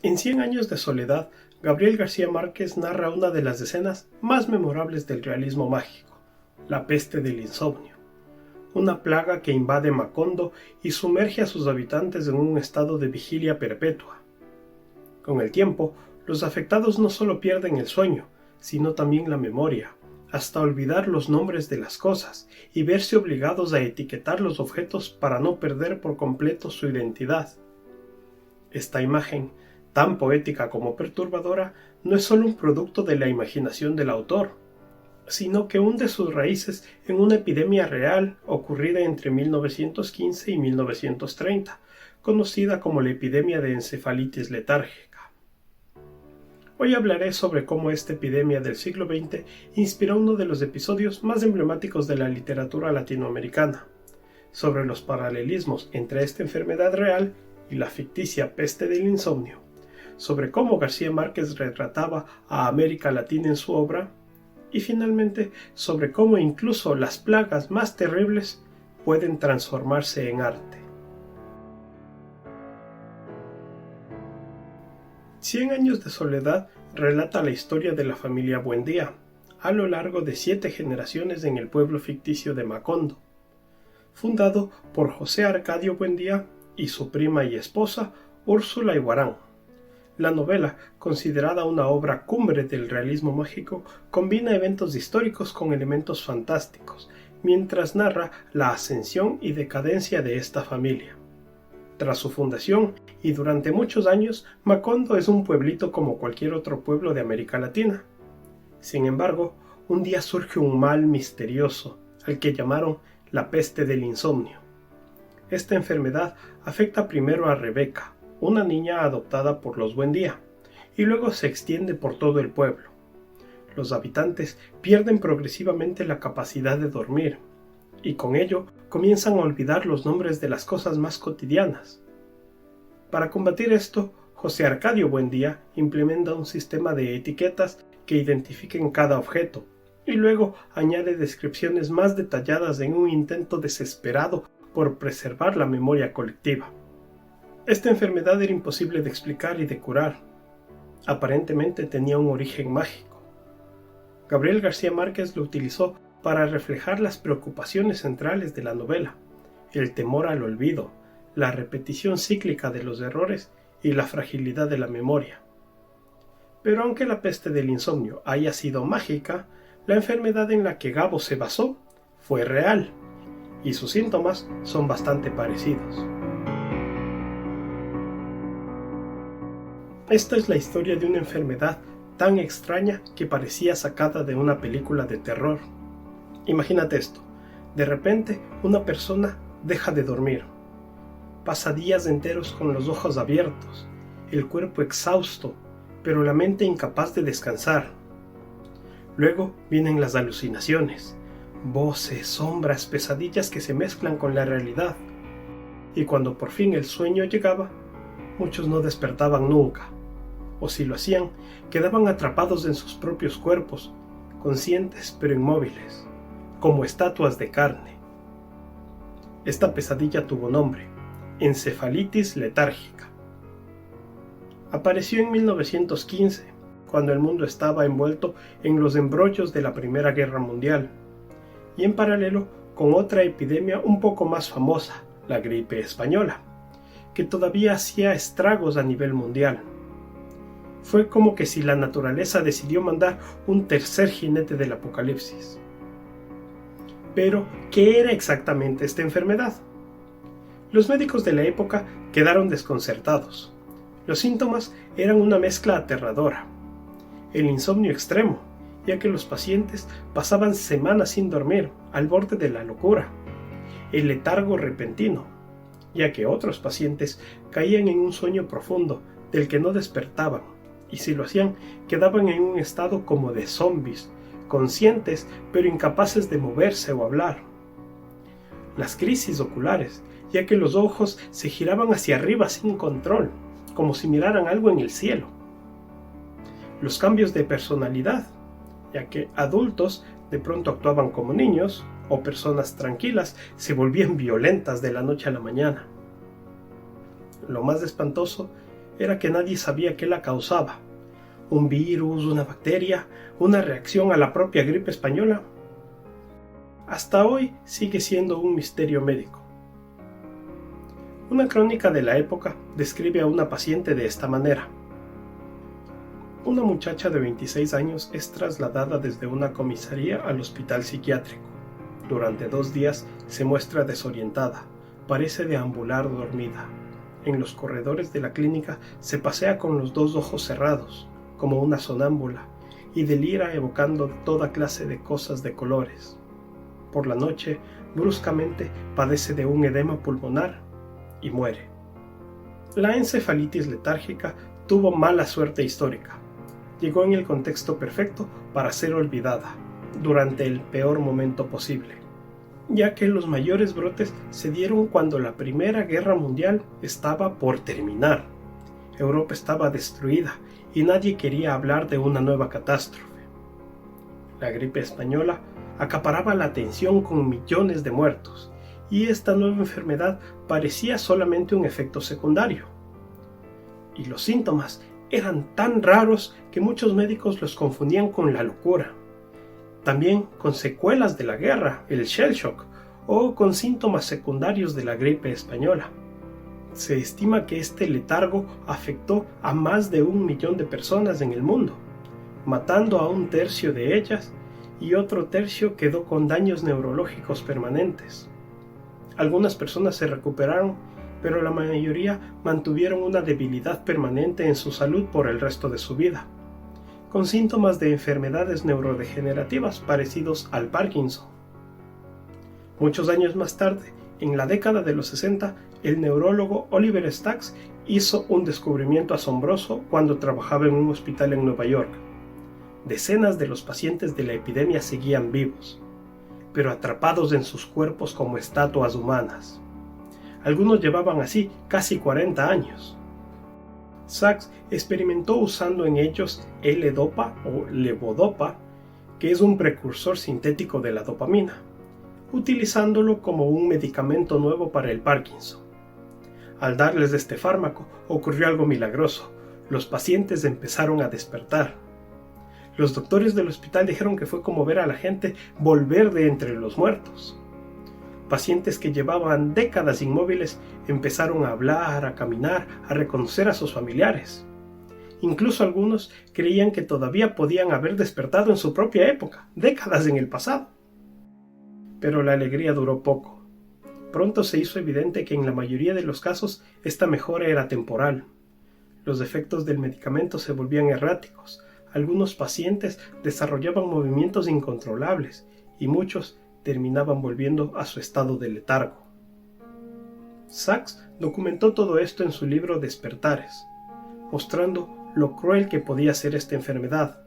En Cien años de soledad, Gabriel García Márquez narra una de las escenas más memorables del realismo mágico, la peste del insomnio, una plaga que invade Macondo y sumerge a sus habitantes en un estado de vigilia perpetua. Con el tiempo, los afectados no solo pierden el sueño, sino también la memoria, hasta olvidar los nombres de las cosas y verse obligados a etiquetar los objetos para no perder por completo su identidad. Esta imagen, tan poética como perturbadora, no es solo un producto de la imaginación del autor, sino que hunde sus raíces en una epidemia real ocurrida entre 1915 y 1930, conocida como la epidemia de encefalitis letárgica. Hoy hablaré sobre cómo esta epidemia del siglo XX inspiró uno de los episodios más emblemáticos de la literatura latinoamericana, sobre los paralelismos entre esta enfermedad real y la ficticia peste del insomnio, sobre cómo García Márquez retrataba a América Latina en su obra, y finalmente sobre cómo incluso las plagas más terribles pueden transformarse en arte. Cien años de soledad relata la historia de la familia Buendía, a lo largo de 7 generaciones en el pueblo ficticio de Macondo, fundado por José Arcadio Buendía y su prima y esposa Úrsula Iguarán. La novela, considerada una obra cumbre del realismo mágico, combina eventos históricos con elementos fantásticos, mientras narra la ascensión y decadencia de esta familia. Tras su fundación, y durante muchos años, Macondo es un pueblito como cualquier otro pueblo de América Latina. Sin embargo, un día surge un mal misterioso, al que llamaron la peste del insomnio. Esta enfermedad afecta primero a Rebeca, una niña adoptada por los Buendía, y luego se extiende por todo el pueblo. Los habitantes pierden progresivamente la capacidad de dormir, y con ello comienzan a olvidar los nombres de las cosas más cotidianas. Para combatir esto, José Arcadio Buendía implementa un sistema de etiquetas que identifiquen cada objeto, y luego añade descripciones más detalladas en un intento desesperado por preservar la memoria colectiva. Esta enfermedad era imposible de explicar y de curar. Aparentemente tenía un origen mágico. Gabriel García Márquez lo utilizó para reflejar las preocupaciones centrales de la novela, el temor al olvido, la repetición cíclica de los errores y la fragilidad de la memoria. Pero aunque la peste del insomnio haya sido mágica, la enfermedad en la que Gabo se basó fue real, y sus síntomas son bastante parecidos. Esta es la historia de una enfermedad tan extraña que parecía sacada de una película de terror. Imagínate esto, de repente una persona deja de dormir. Pasa días enteros con los ojos abiertos, el cuerpo exhausto, pero la mente incapaz de descansar. Luego vienen las alucinaciones, voces, sombras, pesadillas que se mezclan con la realidad. Y cuando por fin el sueño llegaba, muchos no despertaban nunca, o si lo hacían, quedaban atrapados en sus propios cuerpos, conscientes pero inmóviles, como estatuas de carne. Esta pesadilla tuvo nombre: encefalitis letárgica. Apareció en 1915, cuando el mundo estaba envuelto en los embrollos de la Primera Guerra Mundial, y en paralelo con otra epidemia un poco más famosa, la gripe española, que todavía hacía estragos a nivel mundial. Fue como que si la naturaleza decidió mandar un tercer jinete del apocalipsis. Pero, ¿qué era exactamente esta enfermedad? Los médicos de la época quedaron desconcertados. Los síntomas eran una mezcla aterradora: el insomnio extremo, ya que los pacientes pasaban semanas sin dormir, al borde de la locura; el letargo repentino, ya que otros pacientes caían en un sueño profundo del que no despertaban, y si lo hacían, quedaban en un estado como de zombies, conscientes pero incapaces de moverse o hablar; las crisis oculares, ya que los ojos se giraban hacia arriba sin control, como si miraran algo en el cielo; los cambios de personalidad, ya que adultos de pronto actuaban como niños, o personas tranquilas se volvían violentas de la noche a la mañana. Lo más espantoso era que nadie sabía qué la causaba. ¿Un virus, una bacteria, una reacción a la propia gripe española? Hasta hoy sigue siendo un misterio médico. Una crónica de la época describe a una paciente de esta manera. Una muchacha de 26 años es trasladada desde una comisaría al hospital psiquiátrico. Durante 2 días se muestra desorientada, parece deambular dormida. En los corredores de la clínica se pasea con los 2 ojos cerrados, como una sonámbula, y delira evocando toda clase de cosas de colores. Por la noche, bruscamente padece de un edema pulmonar y muere. La encefalitis letárgica tuvo mala suerte histórica. Llegó en el contexto perfecto para ser olvidada, durante el peor momento posible, ya que los mayores brotes se dieron cuando la Primera Guerra Mundial estaba por terminar. Europa estaba destruida y nadie quería hablar de una nueva catástrofe. La gripe española acaparaba la atención con millones de muertos, y esta nueva enfermedad parecía solamente un efecto secundario. Y los síntomas eran tan raros que muchos médicos los confundían con la locura. También con secuelas de la guerra, el shell shock, o con síntomas secundarios de la gripe española. Se estima que este letargo afectó a más de 1 millón de personas en el mundo, matando a 1/3 de ellas, y otro tercio quedó con daños neurológicos permanentes. Algunas personas se recuperaron, pero la mayoría mantuvieron una debilidad permanente en su salud por el resto de su vida, con síntomas de enfermedades neurodegenerativas parecidos al Parkinson. Muchos años más tarde, en la década de los 60, el neurólogo Oliver Sacks hizo un descubrimiento asombroso cuando trabajaba en un hospital en Nueva York. Decenas de los pacientes de la epidemia seguían vivos, pero atrapados en sus cuerpos como estatuas humanas. Algunos llevaban así casi 40 años. Sacks experimentó usando en ellos L-Dopa o levodopa, que es un precursor sintético de la dopamina, utilizándolo como un medicamento nuevo para el Parkinson. Al darles este fármaco ocurrió algo milagroso. Los pacientes empezaron a despertar. Los doctores del hospital dijeron que fue como ver a la gente volver de entre los muertos. Pacientes que llevaban décadas inmóviles empezaron a hablar, a caminar, a reconocer a sus familiares. Incluso algunos creían que todavía podían haber despertado en su propia época, décadas en el pasado. Pero la alegría duró poco. Pronto se hizo evidente que en la mayoría de los casos esta mejora era temporal. Los efectos del medicamento se volvían erráticos. Algunos pacientes desarrollaban movimientos incontrolables y muchos terminaban volviendo a su estado de letargo. Sacks documentó todo esto en su libro Despertares, mostrando lo cruel que podía ser esta enfermedad,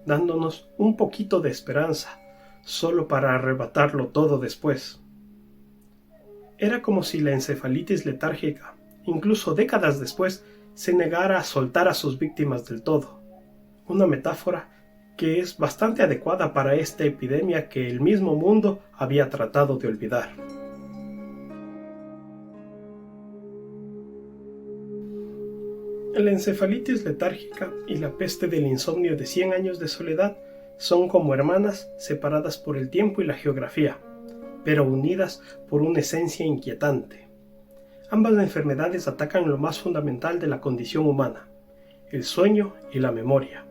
dándonos un poquito de esperanza, solo para arrebatarlo todo después. Era como si la encefalitis letárgica, incluso décadas después, se negara a soltar a sus víctimas del todo. Una metáfora que es bastante adecuada para esta epidemia que el mismo mundo había tratado de olvidar. La encefalitis letárgica y la peste del insomnio de 100 años de soledad son como hermanas separadas por el tiempo y la geografía, pero unidas por una esencia inquietante. Ambas enfermedades atacan lo más fundamental de la condición humana, el sueño y la memoria.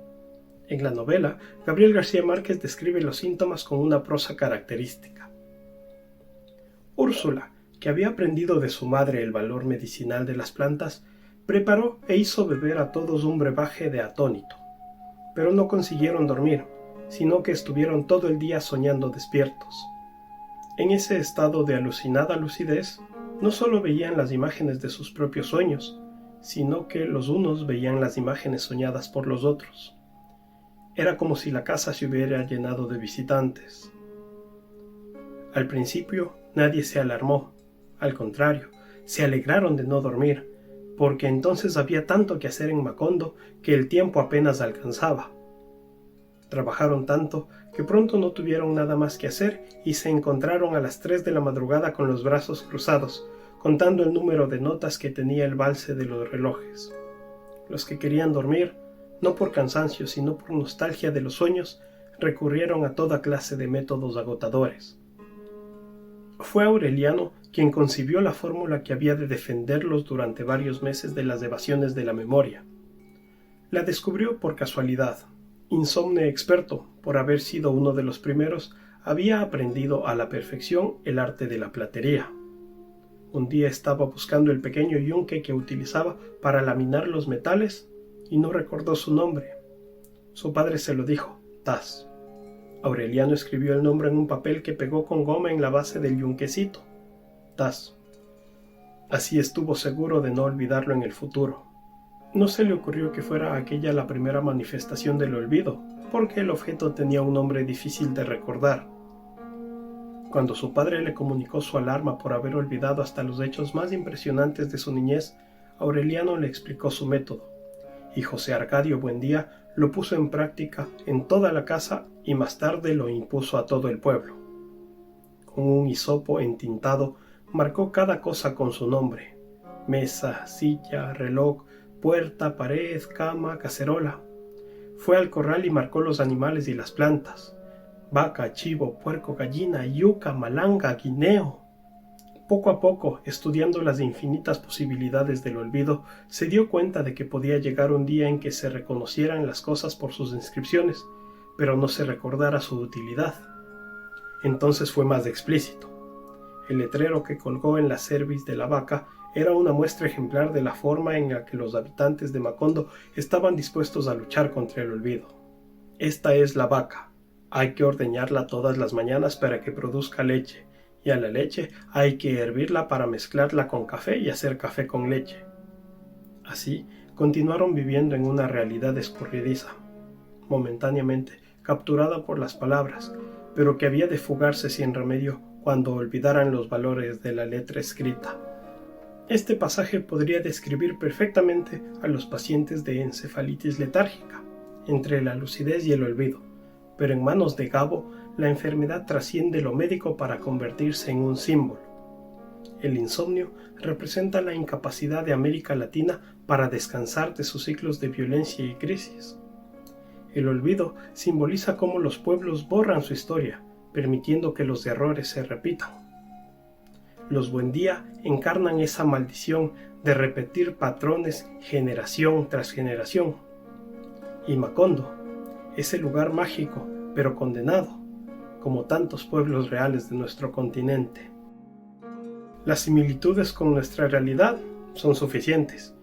En la novela, Gabriel García Márquez describe los síntomas con una prosa característica. Úrsula, que había aprendido de su madre el valor medicinal de las plantas, preparó e hizo beber a todos un brebaje de atónito, pero no consiguieron dormir, sino que estuvieron todo el día soñando despiertos. En ese estado de alucinada lucidez, no solo veían las imágenes de sus propios sueños, sino que los unos veían las imágenes soñadas por los otros. Era como si la casa se hubiera llenado de visitantes. Al principio nadie se alarmó, al contrario, se alegraron de no dormir, porque entonces había tanto que hacer en Macondo que el tiempo apenas alcanzaba. Trabajaron tanto que pronto no tuvieron nada más que hacer y se encontraron a las 3 de la madrugada con los brazos cruzados, contando el número de notas que tenía el valse de los relojes. Los que querían dormir, no por cansancio sino por nostalgia de los sueños, recurrieron a toda clase de métodos agotadores. Fue Aureliano quien concibió la fórmula que había de defenderlos durante varios meses de las evasiones de la memoria. La descubrió por casualidad. Insomne experto, por haber sido uno de los primeros, había aprendido a la perfección el arte de la platería. Un día estaba buscando el pequeño yunque que utilizaba para laminar los metales y no recordó su nombre. Su padre se lo dijo: Tas. Aureliano escribió el nombre en un papel que pegó con goma en la base del yunquecito. Tas. Así estuvo seguro de no olvidarlo en el futuro. No se le ocurrió que fuera aquella la primera manifestación del olvido, porque el objeto tenía un nombre difícil de recordar. Cuando su padre le comunicó su alarma por haber olvidado hasta los hechos más impresionantes de su niñez, Aureliano le explicó su método, y José Arcadio Buendía lo puso en práctica en toda la casa y más tarde lo impuso a todo el pueblo. Con un hisopo entintado marcó cada cosa con su nombre: mesa, silla, reloj, puerta, pared, cama, cacerola. Fue al corral y marcó los animales y las plantas: vaca, chivo, puerco, gallina, yuca, malanga, guineo. Poco a poco, estudiando las infinitas posibilidades del olvido, se dio cuenta de que podía llegar un día en que se reconocieran las cosas por sus inscripciones, pero no se recordara su utilidad. Entonces fue más explícito. El letrero que colgó en la cerviz de la vaca era una muestra ejemplar de la forma en la que los habitantes de Macondo estaban dispuestos a luchar contra el olvido. Esta es la vaca. Hay que ordeñarla todas las mañanas para que produzca leche, y a la leche hay que hervirla para mezclarla con café y hacer café con leche. Así continuaron viviendo en una realidad escurridiza, momentáneamente capturada por las palabras, pero que había de fugarse sin remedio cuando olvidaran los valores de la letra escrita. Este pasaje podría describir perfectamente a los pacientes de encefalitis letárgica, entre la lucidez y el olvido, pero en manos de Gabo la enfermedad trasciende lo médico para convertirse en un símbolo. El insomnio representa la incapacidad de América Latina para descansar de sus ciclos de violencia y crisis. El olvido simboliza cómo los pueblos borran su historia, permitiendo que los errores se repitan. Los Buendía encarnan esa maldición de repetir patrones generación tras generación. Y Macondo, ese lugar mágico, pero condenado, como tantos pueblos reales de nuestro continente. Las similitudes con nuestra realidad son suficientes.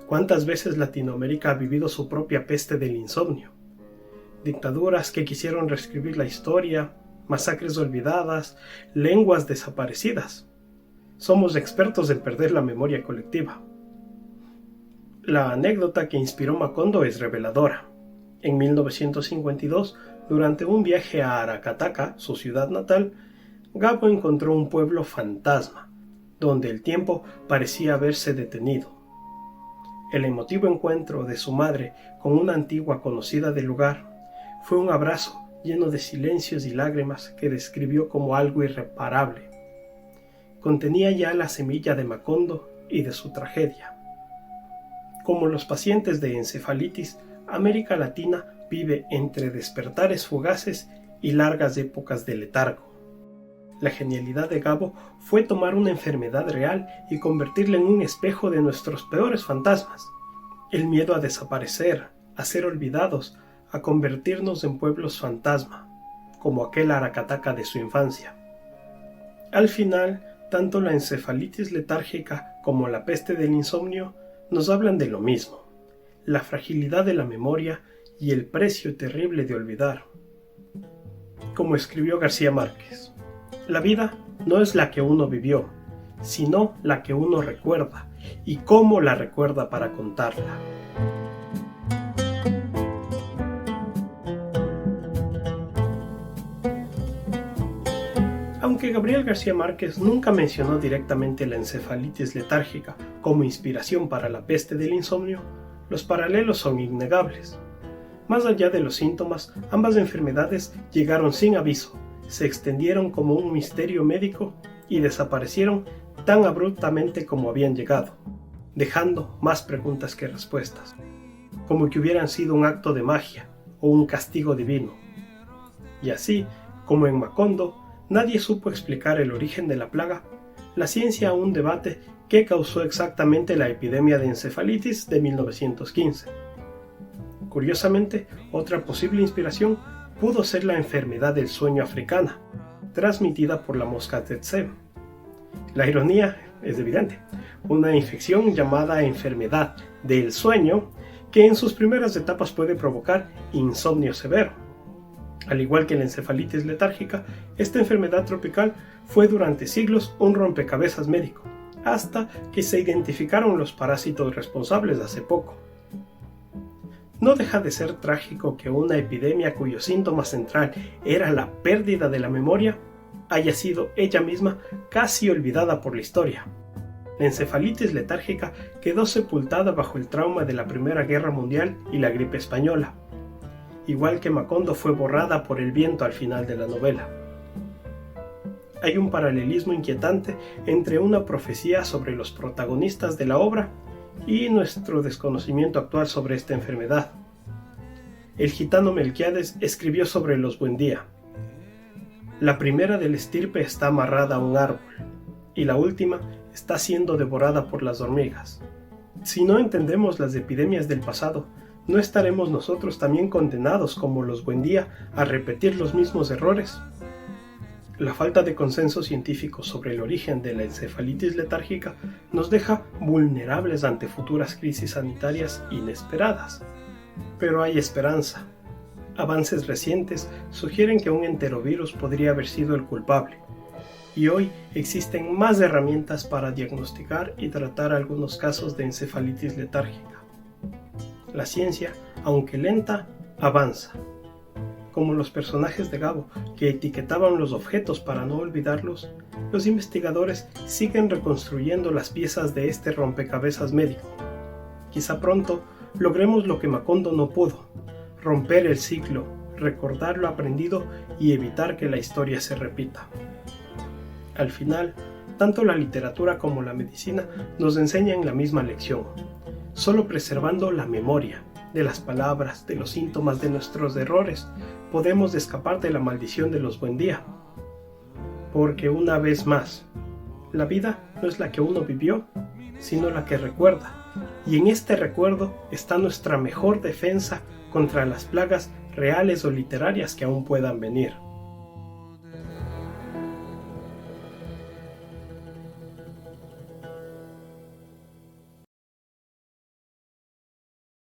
¿Cuántas veces Latinoamérica ha vivido su propia peste del insomnio? Dictaduras que quisieron reescribir la historia, masacres olvidadas, lenguas desaparecidas. Somos expertos en perder la memoria colectiva. La anécdota que inspiró Macondo es reveladora. En 1952, durante un viaje a Aracataca, su ciudad natal, Gabo encontró un pueblo fantasma, donde el tiempo parecía haberse detenido. El emotivo encuentro de su madre con una antigua conocida del lugar fue un abrazo lleno de silencios y lágrimas que describió como algo irreparable. Contenía ya la semilla de Macondo y de su tragedia. Como los pacientes de encefalitis, América Latina vive entre despertares fugaces y largas épocas de letargo. La genialidad de Gabo fue tomar una enfermedad real y convertirla en un espejo de nuestros peores fantasmas. El miedo a desaparecer, a ser olvidados, a convertirnos en pueblos fantasma, como aquel Aracataca de su infancia. Al final, tanto la encefalitis letárgica como la peste del insomnio nos hablan de lo mismo: la fragilidad de la memoria y el precio terrible de olvidar. Como escribió García Márquez, la vida no es la que uno vivió, sino la que uno recuerda, y cómo la recuerda para contarla. Aunque Gabriel García Márquez nunca mencionó directamente la encefalitis letárgica como inspiración para la peste del insomnio, los paralelos son innegables. Más allá de los síntomas, ambas enfermedades llegaron sin aviso, se extendieron como un misterio médico y desaparecieron tan abruptamente como habían llegado, dejando más preguntas que respuestas. como que hubieran sido un acto de magia o un castigo divino. Y así, como en Macondo, nadie supo explicar el origen de la plaga, la ciencia aún debate qué causó exactamente la epidemia de encefalitis de 1915. Curiosamente, otra posible inspiración pudo ser la enfermedad del sueño africana, transmitida por la mosca tsetse. La ironía es evidente, una infección llamada enfermedad del sueño que en sus primeras etapas puede provocar insomnio severo. Al igual que la encefalitis letárgica, esta enfermedad tropical fue durante siglos un rompecabezas médico, hasta que se identificaron los parásitos responsables hace poco. No deja de ser trágico que una epidemia cuyo síntoma central era la pérdida de la memoria haya sido ella misma casi olvidada por la historia. La encefalitis letárgica quedó sepultada bajo el trauma de la Primera Guerra Mundial y la gripe española, igual que Macondo fue borrada por el viento al final de la novela. Hay un paralelismo inquietante entre una profecía sobre los protagonistas de la obra y nuestro desconocimiento actual sobre esta enfermedad. El gitano Melquiades escribió sobre los Buendía: la primera del estirpe está amarrada a un árbol, y la última está siendo devorada por las hormigas. Si no entendemos las epidemias del pasado, ¿no estaremos nosotros también condenados como los Buendía a repetir los mismos errores? La falta de consenso científico sobre el origen de la encefalitis letárgica nos deja vulnerables ante futuras crisis sanitarias inesperadas. Pero hay esperanza. Avances recientes sugieren que un enterovirus podría haber sido el culpable, y hoy existen más herramientas para diagnosticar y tratar algunos casos de encefalitis letárgica. La ciencia, aunque lenta, avanza. Como los personajes de Gabo, que etiquetaban los objetos para no olvidarlos, los investigadores siguen reconstruyendo las piezas de este rompecabezas médico. Quizá pronto logremos lo que Macondo no pudo: romper el ciclo, recordar lo aprendido y evitar que la historia se repita. Al final, tanto la literatura como la medicina nos enseñan la misma lección. Solo preservando la memoria de las palabras, de los síntomas, de nuestros errores, podemos escapar de la maldición de los Buendía. Porque una vez más, la vida no es la que uno vivió, sino la que recuerda. Y en este recuerdo está nuestra mejor defensa contra las plagas reales o literarias que aún puedan venir.